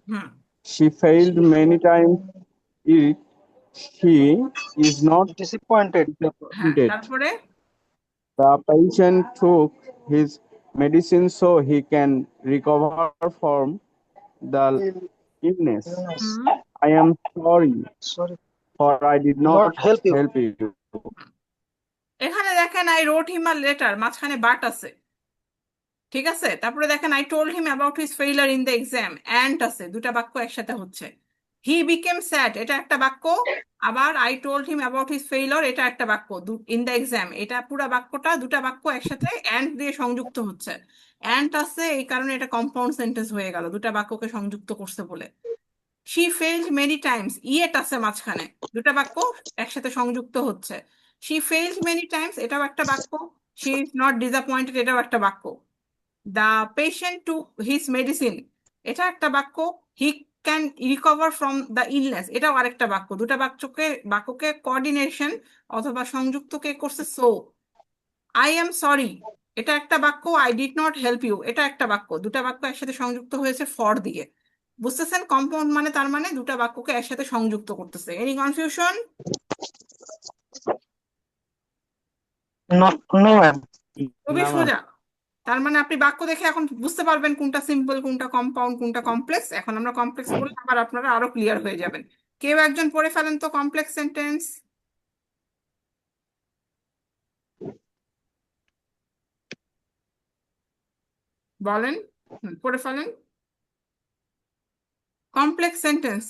Hmm She failed many times. She is not হ্যাঁ, disappointed. তারপরে The patient took his medicine so he can recover from the illness. Hmm I am sorry, for I did not help you. এখানে দেখেন আই রোট হিম আ লেটার, মাঝখানে বাট আছে, ঠিক আছে? তারপরে দেখেন I told him about his failure in the exam, and আছে, দুটা বাক্য একসাথে হচ্ছে। হি বিকেম স্যাড, এটা একটা বাক্য। আবার I told him about his failure, এটা একটা বাক্য। ইন দ্য এক্সাম, এটা পুরো বাক্যটা দুটা বাক্য একসাথে অ্যান্ড দিয়ে সংযুক্ত হচ্ছে। অ্যান্ড আছে এই কারণে এটা কম্পাউন্ড সেন্টেন্স হয়ে গেল, দুটা বাক্যকে সংযুক্ত করছে বলে। She failed many Times, yet আছে মাঝখানে, দুটা বাক্য একসাথে সংযুক্ত হচ্ছে। শি ফেইলড মেনি টাইমস, এটাও একটা বাক্য। শি ইজ নট ডিসঅ্যাপয়েন্টেড, এটাও একটা বাক্য। The patient to his medicine, এটা একটা বাক্য। He can recover from the illness, এটাও আরেকটা বাক্য। দুটা বাক্যকে কোঅর্ডিনেশন অথবা সংযুক্ত কে করছে? সো। আই এম সরি, এটা একটা বাক্য। I did not help you, এটা একটা বাক্য। দুটা বাক্য একসাথে সংযুক্ত হয়েছে ফর দিয়ে। বুঝতেছেন? কম্পাউন্ড মানে তার মানে দুটা বাক্যকে একসাথে সংযুক্ত করতেছে। Any confusion? খুবই সোজা। তার মানে আপনি বাক্য দেখে এখন বুঝতে পারবেন কোনটা সিম্পল, কোনটা কম্পাউন্ড, কোনটা কমপ্লেক্স। এখন আমরা কমপ্লেক্স বলে আবার আপনারা আরো ক্লিয়ার হয়ে যাবেন। কেউ একজন পড়ে ফেলেন তো কমপ্লেক্স সেন্টেন্স, বলেন। পড়ে ফেলেন কমপ্লেক্স সেন্টেন্স।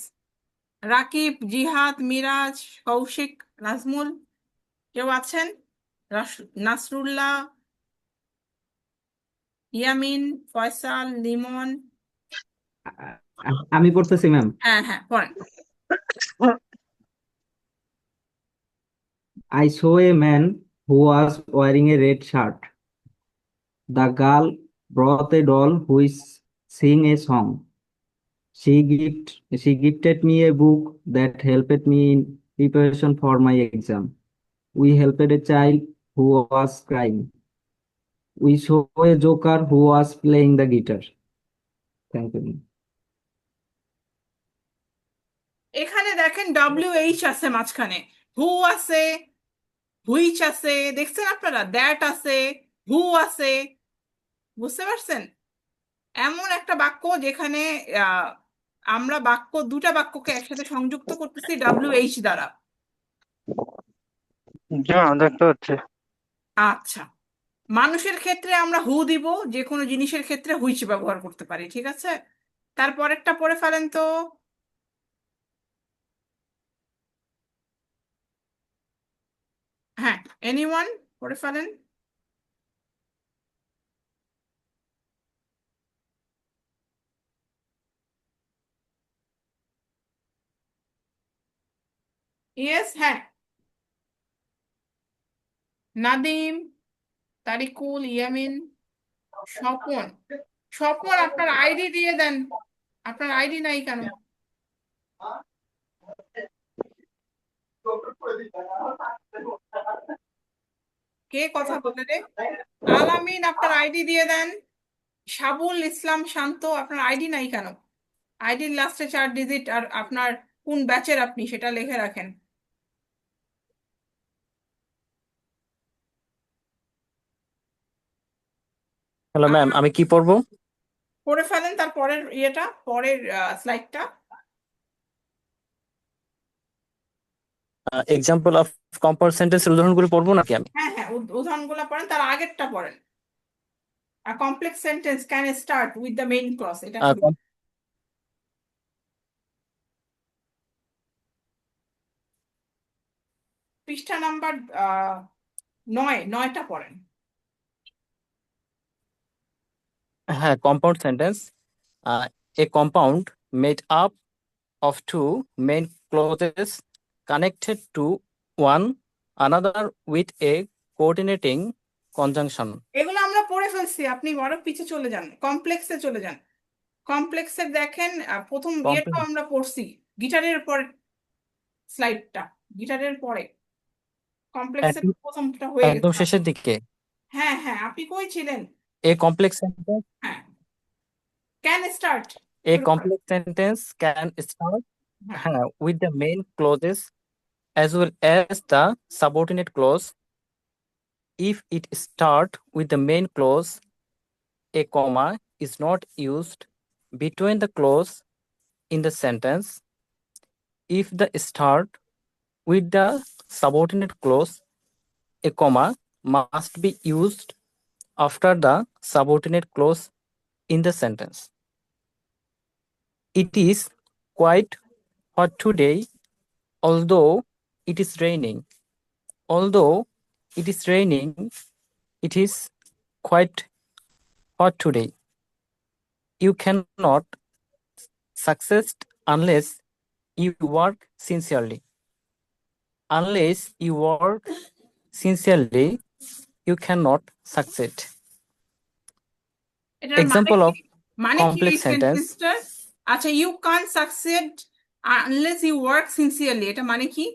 রাকিব, জিহাদ, মিরাজ, কৌশিক, নাজমুল, কেউ আছেন? নাসরুল্লাহ, ইয়ামিন, ফয়সাল, লিমন। আমি পড়তেছি ম্যাম। হ্যাঁ হ্যাঁ, পড়েন। I saw a man who was wearing a red shirt. The girl brought a doll who is sing a song. She gifted me a book that helped me in preparation for my exam. We helped a child who was crying. We saw a joker who was playing the guitar. Thank you. এখানে দেখেন WH আছে মাঝখানে, হু আছে, হুইচ আছে, দেখছেন আপনারা? দ্যাট আছে, হু আছে। বুঝতে পারছেন? এমন একটা বাক্য যেখানে আমরা দুটা বাক্যকে একসাথে সংযুক্ত করতেছি WH দ্বারা। দেখতে হচ্ছে। আচ্ছা, মানুষের ক্ষেত্রে আমরা হু দিব, যে কোনো জিনিসের ক্ষেত্রে হুইচ ব্যবহার করতে পারি, ঠিক আছে? তারপরেরটা পড়ে ফেলেন তো। হ্যাঁ, এনিওয়ান পড়ে ফেলেন। ইয়েস, হ্যাঁ, নাদিম, তারিকুল, ইয়ামিন, স্বপন। স্বপন, আপনার আইডি দিয়ে দেন, আপনার আইডি নাই কেন? কে কথা বলে রে? আলামিন, আপনার আইডি দিয়ে দেন। সাবুল ইসলাম শান্ত, আপনার আইডি নাই কেন? আইডির লাস্টে 4 ডিজিট, আর আপনার কোন ব্যাচের আপনি সেটা লিখে রাখেন। হ্যালো ম্যাম, আমি কি পড়বো? পড়ে ফেলেন তার পরের ইয়েটা, পরের স্লাইডটা। এক্সাম্পল অফ কম্পাউন্ড সেন্টেন্সের উদাহরণগুলো পড়বো নাকি আমি? হ্যাঁ হ্যাঁ, উদাহরণগুলো পড়েন, তার আগেরটা পড়েন। A complex sentence can start with the main clause, এটা আহ, কি? কম- পৃষ্ঠা নাম্বার 9টা পড়েন। হ্যাঁ, compound sentence, A compound made up of two main clauses connected to one another with a coordinating conjunction. এগুলো আমরা পড়ে ফেলছি, আপনি বড় পিছে চলে যান, কমপ্লেক্সে চলে যান। কমপ্লেক্সের দেখেন প্রথম ইয়েটাও Complex- আমরা পড়ছি, গিটারের পরে স্লাইডটা, গিটারের পরে কমপ্লেক্সের একদম প্রথমটা হয়ে একদম গেছে। শেষের দিকে হ্যাঁ হ্যাঁ, আপনি কই ছিলেন? a complex sentence হ্যাঁ, can start. a complex sentence can start with the main clauses as well as the subordinate clause. If it start with the main clause, a comma is not used between the clause in the sentence. If the start with the subordinate clause, a comma must be used after the subordinate clause in the sentence. It is quite hot today, although it is raining. Although it is raining, it is quite hot today. You cannot succeed unless you work sincerely. Unless you work sincerely, you cannot succeed. এটার Example of মানে কি complex এই sentence. সেন্টেন্সটা? আচ্ছা, you can succeed unless you work sincerely, এটা মানে কি?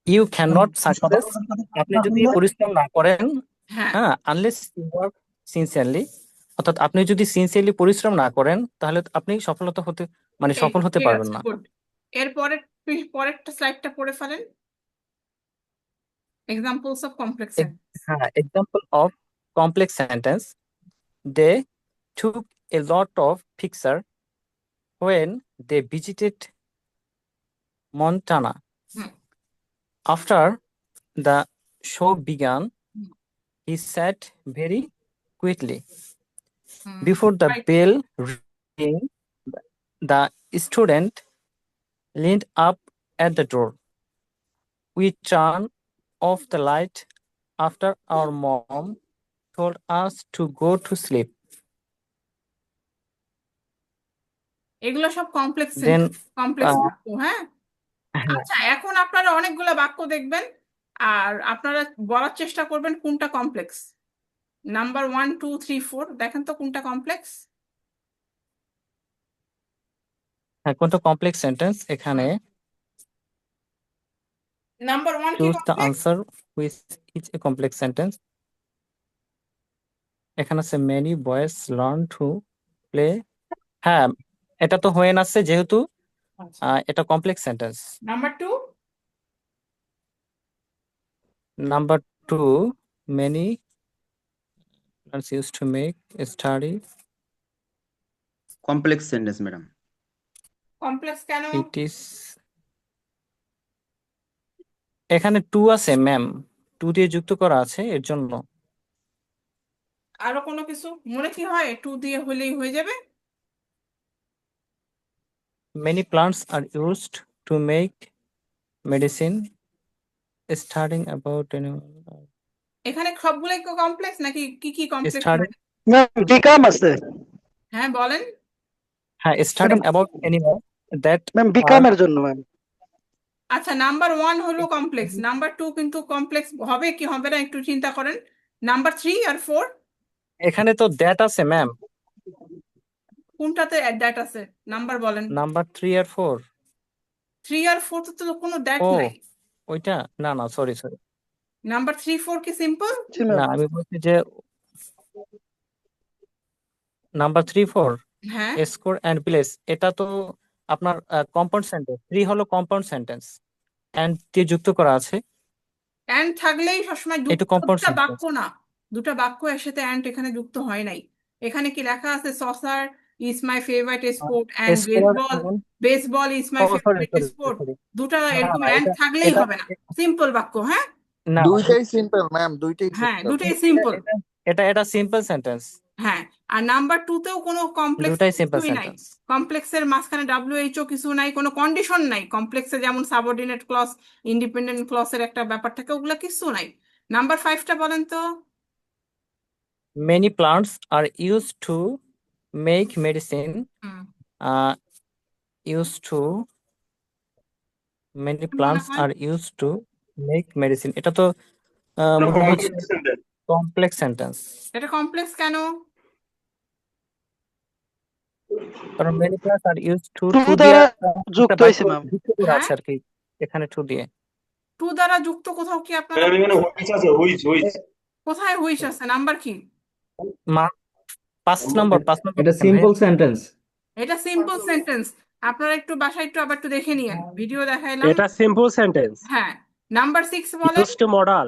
You cannot success আপনি যদি পরিশ্রম না করেন, হ্যাঁ, আনলেস ইউ ওয়ার্ক সিনসিয়ারলি, অর্থাৎ আপনি যদি সিনসিয়ারলি পরিশ্রম না করেন তাহলে আপনি সফল হতে ঠিক পারবেন আছে, না। গুড। পরেরটা স্লাইডটা পড়ে ফেলেন, examples of complex Example of complex sentence. They took a lot of picture when they visited Montana. After the show began, he sat very quietly. Before the bell rang, the student leaned up at the door. We turned off the light after our mom told us to go to sleep. এগুলো সব কমপ্লেক্স Then বাক্য। হ্যাঁ, আচ্ছা, এখন আপনারা অনেকগুলো বাক্য দেখবেন, আর আপনারা বলার চেষ্টা করবেন কোনটা কমপ্লেক্স। নাম্বার 1, 2, 3, 4 দেখেন তো কোনটা কমপ্লেক্স। কোনটা কমপ্লেক্স সেন্টেন্স এখানে নাম্বার 1 কি choose the complex? answer which is a complex sentence. এখানে আছে many boys learn to play. হ্যাঁ, এটা তো হয়ে আছে যেহেতু এটা complex sentence. Number 2? Number 2, many learners used to make a study. Complex sentence madam. Complex কেন? It is এখানে টু আছে ম্যাম, টু দিয়ে যুক্ত করা আছে এর জন্য। আরো কোনো কিছু মনে কি হয় টু দিয়ে হলেই হয়ে যাবে? Many plants are used to make medicine, starting about এখানে সবগুলোই কমপ্লেক্স নাকি কি কি কমপ্লেক্স? starting ম্যাম বিকাম আছে হ্যাঁ বলেন। হ্যাঁ starting about animal that ma'am are বিকামের জন্য ম্যাম। আচ্ছা নাম্বার 1 হলো কমপ্লেক্স, নাম্বার 2 কিন্তু কমপ্লেক্স হবে কি হবে না একটু চিন্তা করেন। নাম্বার 3 আর 4 এখানে তো দ্যাট আছে ম্যাম, কোনটাতে দ্যাট আছে? নাম্বার বলেন। নাম্বার 3 আর 4। 3 আর 4 তো কোনো দ্যাট ও নাই। ওইটা না না সরি সরি, নাম্বার 3 4 কি সিম্পল? জি ম্যাম। না আমি বলছি যে নাম্বার 3 4 হ্যাঁ স্কোর অ্যান্ড প্লেস এটা তো আপনার কম্পাউন্ড সেন্টেন্স, 3 হলো কম্পাউন্ড সেন্টেন্স অ্যান্ড দিয়ে যুক্ত করা আছে, অ্যান্ড থাকলেই সবসময় এটা কম্পাউন্ড দুটা সেন্টেন্স। বাক্য না, দুটা বাক্য এর সাথে অ্যান্ড এখানে যুক্ত হয় নাই। এখানে কি লেখা আছে soccer is my favourite sport and score baseball is my oh sorry favourite sorry sport. Sorry, দুটা না এরকম না অ্যান্ড এটা থাকলেই এটা হবে না, সিম্পল বাক্য। হ্যাঁ না দুইটাই সিম্পল ম্যাম, দুইটাই হ্যাঁ সিম্পল। দুটোই সিম্পল। এটা এটা সিম্পল সেন্টেন্স, হ্যাঁ আর নাম্বার 2 তেও কোনো কমপ্লেক্স দুটাই সিম্পল কিছুই নাই। সেন্টেন্স। কমপ্লেক্সের মাঝখানে WHO কিছু নাই, কোনো কন্ডিশন নাই। কমপ্লেক্সে যেমন সাবঅর্ডিনেট ক্লজ, ইন্ডিপেন্ডেন্ট ক্লজের একটা ব্যাপার থাকে, ওগুলা কিছু নাই। নাম্বার 5টা বলেন তো। Many plants are used to make medicine. Hmm, Used to many কি মনে plants হয়? are used to make medicine. এটা তো মনে হচ্ছে কমপ্লেক্স সেন্টেন্স, এটা কমপ্লেক্স কেন? কারণ many plants are used to to to দিয়ে দ্বারা একটা যুক্ত বাক্য হয়েছে ম্যাম। যুক্ত করা হ্যাঁ আছে আর কি, এখানে টু দিয়ে। 2 দ্বারা যুক্ত কোথাও কি আপনারা কোথায় হুইচ আছে? নাম্বার কি? মা 5 নম্বর এটা সিম্পল সেন্টেন্স। এটা সিম্পল সেন্টেন্স। আপনারা একটু বাসায় একটু আবার একটু দেখে নিয়েন, ভিডিও দেখাইলাম। এটা সিম্পল সেন্টেন্স হ্যাঁ নাম্বার 6 বলেন। Use to modal.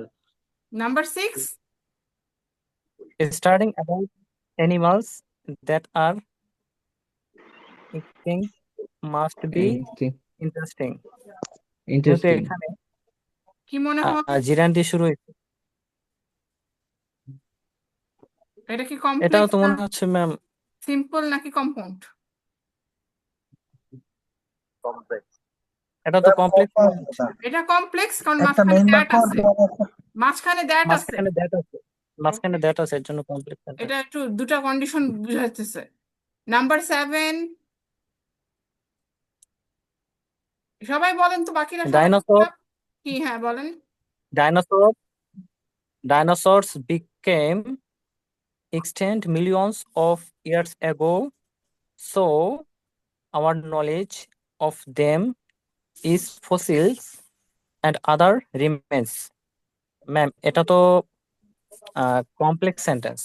Number 6 starting about animals that are eating must be interesting. যেহেতু ইন্টারেস্টিং। এখানে কি মনে হয়? জিরান দিয়ে শুরু হয়েছে, এটা কি এটাও কমপ্লেক্স তো না মনে হচ্ছে ম্যাম সিম্পল নাকি কম্পাউন্ড? এটা তো কমপ্লেক্স, এটা কমপ্লেক্স কারণ মাঝখানে দ্যাট আছে, মাঝখানে দ্যাট আছে। মাঝখানে দ্যাট আছে, মাঝখানে দ্যাট আছে এর জন্য কমপ্লেক্স এটা সেন্টেন্স। একটু দুটা কন্ডিশন বুঝাইতেছে। নাম্বার 7 সবাই বলেন তো, বাকিরা সবাই ডাইনোসর কি? হ্যাঁ বলেন। Dinosaur dinosaurs became extinct millions of years ago, so our knowledge of them is fossils and other remains. Ma'am এটা তো কমপ্লেক্স সেন্টেন্স।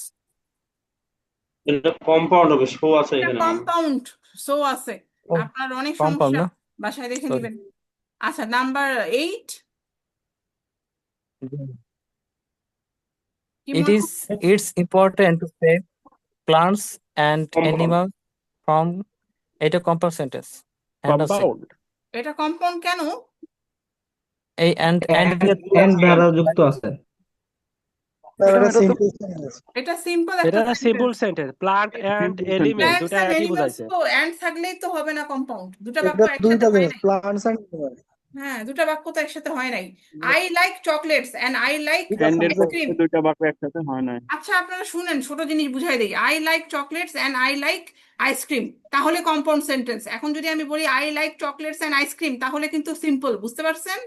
এটা কম্পাউন্ড হবে, শো আছে এটা এখানে। কম্পাউন্ড সো আছে, ও আপনার অনেক কম্পাউন্ড সমস্যা, না, বাসায় দেখে সরি। নেবেন। আচ্ছা নাম্বার 8 কি It মনে is it's important to save plants and animals from এটা কম্পাউন্ড সেন্টেন্স and আছে কম্পাউন্ড এটা কম্পাউন্ড কেন? এই and এন্ড দ্বারা যুক্ত আছে। এটা সিম্পল এটা একটা simple sentence. Sentence. Plant and element plants দুটো এন্ড একই অ্যানিমালস বোঝাইছে। তো এন্ড থাকলেই তো হবে না কম্পাউন্ড, দুটা বাক্য একসাথে হয় নাই। হ্যাঁ দুটা বাক্য তো একসাথে হয় নাই। I like chocolates and I like ice cream. দুইটা বাক্য একসাথে হয় না। আচ্ছা আপনারা শুনেন, ছোট জিনিস বুঝাই দেই। I like chocolates and I like ice cream, তাহলে কম্পাউন্ড সেন্টেন্স। এখন যদি আমি বলি I like chocolates and ice cream, তাহলে কিন্তু সিম্পল। বুঝতে পারছেন?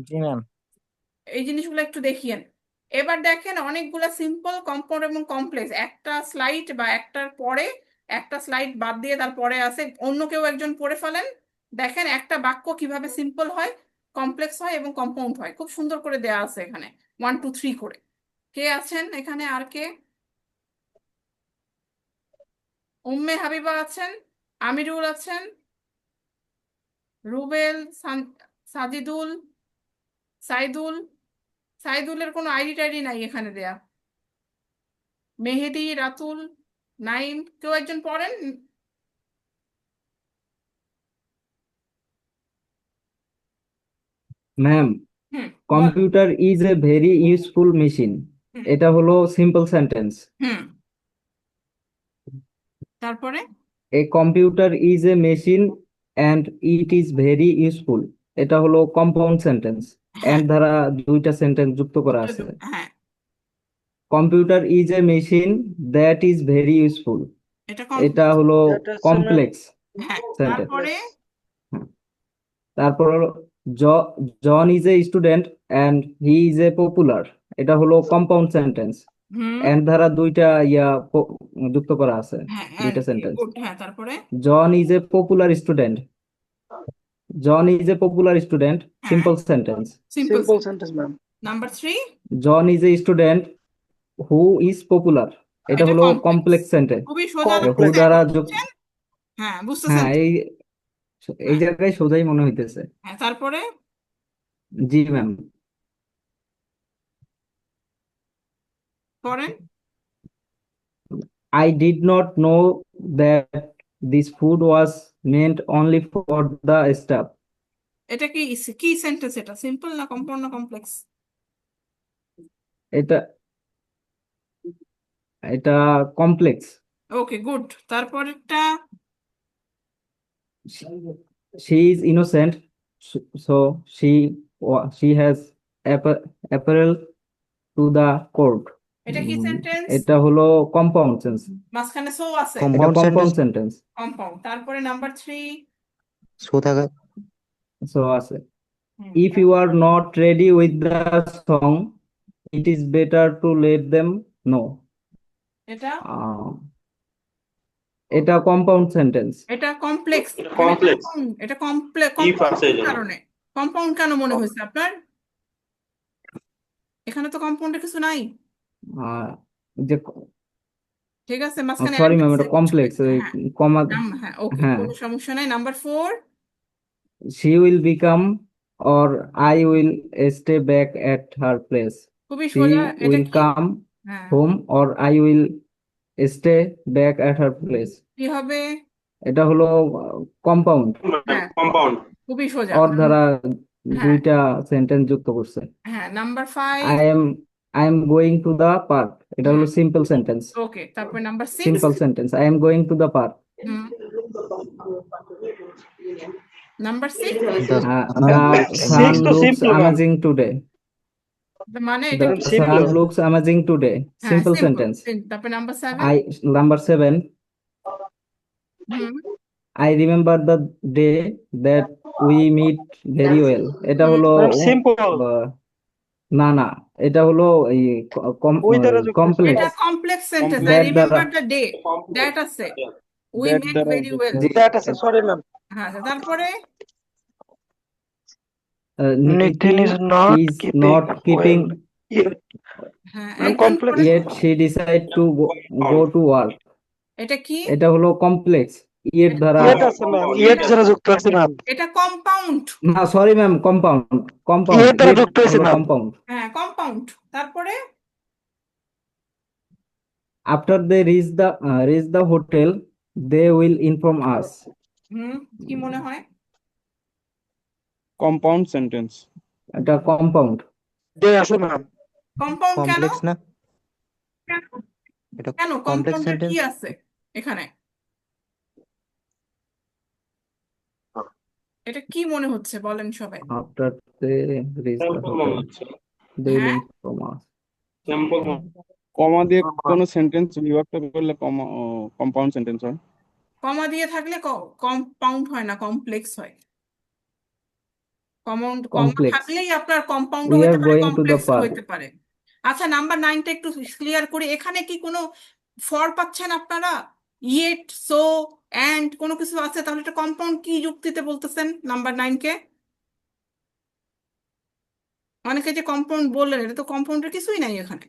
জি ম্যাম। এই জিনিসগুলো একটু দেখিয়েন। এবার দেখেন অনেকগুলা সিম্পল, কম্পাউন্ড এবং কমপ্লেক্স। একটা স্লাইড বা একটার পরে একটা স্লাইড বাদ দিয়ে তারপরে আছে, অন্য কেউ একজন পড়ে ফেলেন। দেখেন একটা বাক্য কিভাবে সিম্পল হয়, কমপ্লেক্স হয় এবং কম্পাউন্ড হয়। খুব সুন্দর করে দেয়া আছে এখানে 1 2 3 করে। কে আছেন এখানে? আর কে? উম্মে হাবিবা আছেন, আমিরুল আছেন, রুবেল, সাজিদুল, সাইদুল। সাইদুলের কোনো আইডি টাইডি নাই এখানে দেয়া। মেহেদি, রাতুল, নাইম, কেউ একজন পড়েন। ম্যাম হুম বল computer is a very useful machine, hmm এটা হলো সিম্পল সেন্টেন্স। হুম তারপরে a computer is a machine and it is very useful, এটা হলো কম্পাউন্ড সেন্টেন্স। হ্যাঁ অ্যান্ড দ্বারা দুইটা সেন্টেন্স যুক্ত করা আছে। হ্যাঁ computer is a machine that is very useful, এটা এটা কমপ্লেক্স হলো কমপ্লেক্স হ্যাঁ সেন্টেন্স। তারপরে তারপর হলো John is a student and he is a popular, এটা হলো কম্পাউন্ড সেন্টেন্স। হুম অ্যান্ড দ্বারা দুইটা যুক্ত করা আছে, হ্যাঁ দুইটা সেন্টেন্স। গুড হ্যাঁ তারপরে John is a popular student, John is a popular student, হ্যাঁ simple sentence. Simple sentence ma'am number 3 John is a student who is popular, এটা এটা হলো কমপ্লেক্স কমপ্লেক্স সেন্টেন্স। খুবই সোজা হু দ্বারা যুক্ত, বুঝছেন হ্যাঁ বুঝতেছেন হ্যাঁ তো? এই এই হ্যাঁ জায়গায় সোজাই মনে হইতেছে। হ্যাঁ তারপরে জি ম্যাম। করেন I did not know that this food was meant only for the staff. এটা কি কি সেন্টেন্স এটা সিম্পল না কম্পাউন্ড না কমপ্লেক্স এটা এটা কমপ্লেক্স। ওকে গুড তারপরেরটা She is innocent, so she has apparel to the court. এটা কি সেন্টেন্স এটা হলো কম্পাউন্ড সেন্স। মাঝখানে সো আছে এটা কম্পাউন্ড সেন্টেন্স। কম্পাউন্ড তারপরে নাম্বার 3 So আছে, if you are not ready with the song, it is better to let them know. এটা এটা কম্পাউন্ড সেন্টেন্স। এটা কমপ্লেক্স Complex. এটা কমপ্লেক্স If আছে এই জন্য। কারণে কম্পাউন্ড কেন মনে হয়েছে আপনার এখানে তো কম্পাউন্ডে কিছু নাই যে ঠিক আছে মাঝখানে সরি ম্যাম, address এটা এ কিছু কমপ্লেক্স, হ্যাঁ কমা। হ্যাঁ ওকে হ্যাঁ, কোনো সমস্যা নাই number 4 she will become or I will stay back at her place. খুবই She সোজা এটা will কি come হ্যাঁ home or I will stay back at her place. কি হবে এটা হলো কম্পাউন্ড। হ্যাঁ Compound. খুবই সোজা ওর দ্বারা হ্যাঁ দুইটা সেন্টেন্স যুক্ত করছে। হ্যাঁ number I 5 am going to the park, এটা হলো সিম্পল সেন্টেন্স। ওকে তারপর number 6 simple sentence, I am going to the park. Number 6 The sun তো looks simple, ma'am. amazing today. মানে এটা The কি sun looks amazing today. হ্যাঁ Simple simple sentence. তারপর number 7 Number 7. Hmm I remember the day that we meet very well. এটা হলো Simple. না এটা হলো এই কমপ্লেক্স। এটা complex sentence I That remember দ্বারা দ্য ডে দ্যাট আছে we met very well That আছে, sorry ma'am. হ্যাঁ আচ্ছা, তারপরে Nithin is not keeping হ্যাঁ Ma'am, একজন complex. করে yet she decide to go to work. এটা কি এটা হলো কমপ্লেক্স। ইয়ের দ্বারা Yet আছে ma'am. Yet যারা যুক্ত আছে ma'am. এটা কম্পাউন্ড না সরি ম্যাম, কম্পাউন্ড Yet দ্বারা যুক্ত হয়েছে ma'am. কম্পাউন্ড। হ্যাঁ কম্পাউন্ড তারপরে After they reach the hotel, they will inform us. কি মনে হয় কম্পাউন্ড সেন্টেন্স। এটা কম্পাউন্ড। They আছে ma'am. কম্পাউন্ড কেন না কেন কম্পাউন্ডের কি আছে এখানে এটা কি মনে হচ্ছে বলেন সবাই After they reach the Simple মনে hotel, হচ্ছে। they will হ্যাঁ inform us. Simple মনে কমা দিয়ে কোনো সেন্টেন্স বিভক্ত করলে কম্পাউন্ড সেন্টেন্স হয়। কমা দিয়ে থাকলে কম্পাউন্ড হয় না কমপ্লেক্স হয় কমা Complex. থাকলেই আপনার কম্পাউন্ড We হতে are পারে going to the complex park. হতে পারে আচ্ছা নাম্বার 9টা একটু ক্লিয়ার করে এখানে কি কোনো ফর পাচ্ছেন আপনারা ইয়েট সো এন্ড কোনো কিছু আছে তাহলে এটা কম্পাউন্ড কি যুক্তিতে বলতেছেন নাম্বার 9 কে অনেকে যে কম্পাউন্ড বললেন এটা তো কম্পাউন্ডের কিছুই নাই এখানে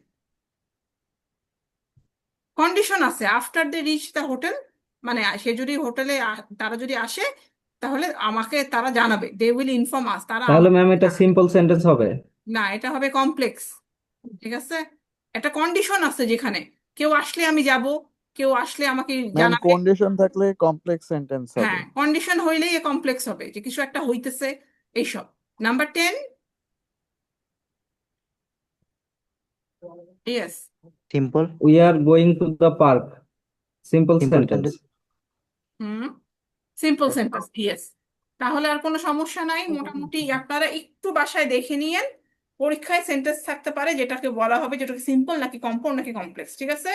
কন্ডিশন আছে after they reach the hotel মানে সে যদি হোটেলে তারা যদি আসে তাহলে আমাকে তারা জানাবে দে উইল ইনফর্ম আস তারা তাহলে আমাকে ম্যাম এটা জানাবে। সিম্পল সেন্টেন্স হবে। না এটা হবে কমপ্লেক্স ঠিক আছে একটা কন্ডিশন আছে যেখানে কেউ আসলে আমি যাব কেউ আসলে আমাকে জানাবে কন্ডিশন থাকলে কমপ্লেক্স সেন্টেন্স হবে। হ্যাঁ কন্ডিশন হইলেই কমপ্লেক্স হবে যে কিছু একটা হইতেছে এইসব number 10 yes Simple. We are going to the park. Simple Simple sentence. sentence. Hmm simple sentence yes. তাহলে আর কোনো সমস্যা নাই, মোটামুটি আপনারা একটু বাসায় দেখে নিয়েন পরীক্ষায় সেন্টেন্স থাকতে পারে যেটাকে বলা হবে যেটাকে সিম্পল নাকি কম্পাউন্ড নাকি কমপ্লেক্স, ঠিক আছে?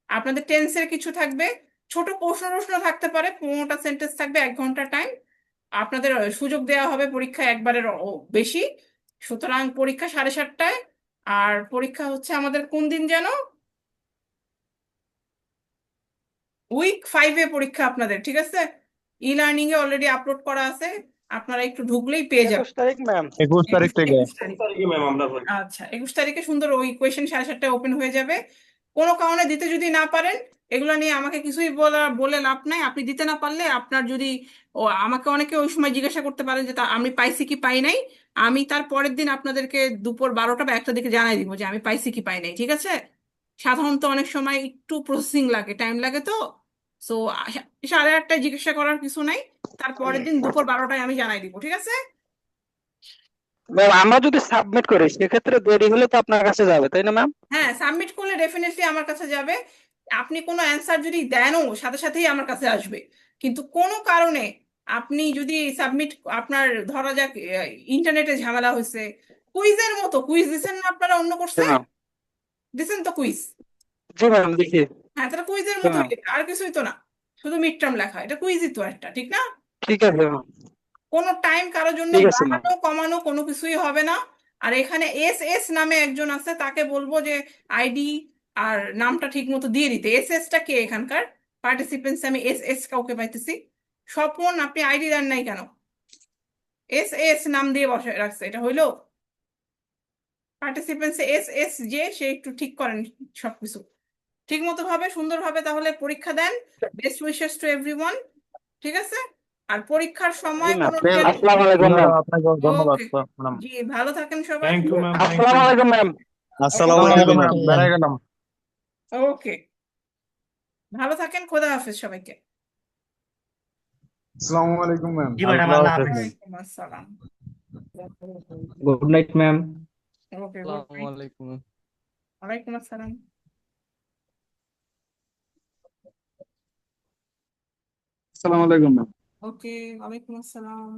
আপনাদের টেন্সের কিছু থাকবে, ছোট প্রশ্ন থাকতে পারে, 15টা সেন্টেন্স থাকবে, 1 ঘন্টা টাইম আপনাদের সুযোগ দেওয়া হবে পরীক্ষায় একবারের বেশি। সুতরাং পরীক্ষা 7:30টায়, আর পরীক্ষা হচ্ছে আমাদের কোন দিন যেন, উইক 5-এ পরীক্ষা আপনাদের, ঠিক আছে? ই লার্নিং এ অলরেডি আপলোড করা আছে, আপনারা একটু ঢুকলেই পেয়ে যাবেন। 21 তারিখ ম্যাম 21 তারিখ থেকে 21 তারিখ। তারিখে ম্যাম আমরা ভর্তি। আচ্ছা 21 তারিখে সুন্দর ওই কোয়েশ্চেন 7:30টায় ওপেন হয়ে যাবে। কোনো কারণে দিতে যদি না পারেন এগুলো নিয়ে আমাকে কিছুই বলে লাভ নাই। আপনি দিতে না পারলে আপনার যদি আমাকে অনেকে ওই সময় জিজ্ঞাসা করতে পারেন যে তা আমি পাইছি কি পাই নাই, আমি তার পরের দিন আপনাদেরকে দুপুর 12টা বা 1টা দিকে জানাই দিব যে আমি পাইছি কি পাই নাই, ঠিক আছে? সাধারণত অনেক সময় একটু প্রসেসিং লাগে, টাইম লাগে, তো সো 8:30টায় জিজ্ঞাসা করার কিছু নাই, তার পরের দিন দুপুর 12টায় আমি জানাই দিব, ঠিক আছে? ম্যাম আমরা যদি সাবমিট করি সেক্ষেত্রে দেরি হলে তো আপনার কাছে যাবে তাই না ম্যাম? হ্যাঁ সাবমিট করলে ডেফিনেটলি আমার কাছে যাবে। আপনি কোনো অ্যান্সার যদি দেনও সাথে সাথেই আমার কাছে আসবে, কিন্তু কোনো কারণে আপনি যদি সাবমিট, আপনার ধরা যাক ইন্টারনেটে ঝামেলা হয়েছে, কুইজের মতো, কুইজ দিচ্ছেন না আপনারা অন্য কোর্সে? ম্যাম দিচ্ছেন তো কুইজ? জি ম্যাম দেখি। হ্যাঁ তাহলে কুইজের জি মতোই ম্যাম লেখা, আর কিছুই তো না, শুধু মিড টার্ম লেখা, এটা কুইজই তো একটা, ঠিক না? ঠিক আছে ম্যাম কোনো টাইম কারোর জন্য ঠিক আছে ম্যাম। বাড়ানো কমানো কোনো কিছুই হবে না। আর এখানে এস এস নামে একজন আছে, তাকে বলবো যে আইডি আর নামটা ঠিক মতো দিয়ে দিতে। এস এসটা কে এখানকার পার্টিসিপেন্টস? আমি এস এস কাউকে পাইতেছি। স্বপন আপনি আইডি দেন নাই কেন? এস এস নাম দিয়ে বসে রাখছে, এটা হইলো? পার্টিসিপেন্টস এস এস যে সে একটু ঠিক করেন সবকিছু ঠিক মতো ভাবে সুন্দরভাবে, তাহলে পরীক্ষা দেন। বেস্ট উইশেস টু এভরিওয়ান, ঠিক আছে? আর পরীক্ষার জি সময় ম্যাম কোনো আসসালামু আলাইকুম ম্যাম। আপনাকে ধন্যবাদ ওকে ম্যাডাম। জি, ভালো থাকেন সবাই। থ্যাংক ইউ ম্যাম, থ্যাংক আসসালামু ইউ। আলাইকুম ম্যাম। আসসালামু ওকে আলাইকুম ম্যাম, ম্যাম। বেড়াই গেলাম। ওকে, ভালো থাকেন, খোদা হাফেজ সবাইকে। আসসালামু আলাইকুম ম্যাম। জি ম্যাডাম, আল্লাহ হাফেজ। ওয়ালাইকুম আসসালাম। Good night, ma'am. ওকে, গুড নাইট। ওয়ালাইকুম আসসালাম। আসসালামু আলাইকুম ম্যাম। ওকে, ওয়ালাইকুম আসসালাম।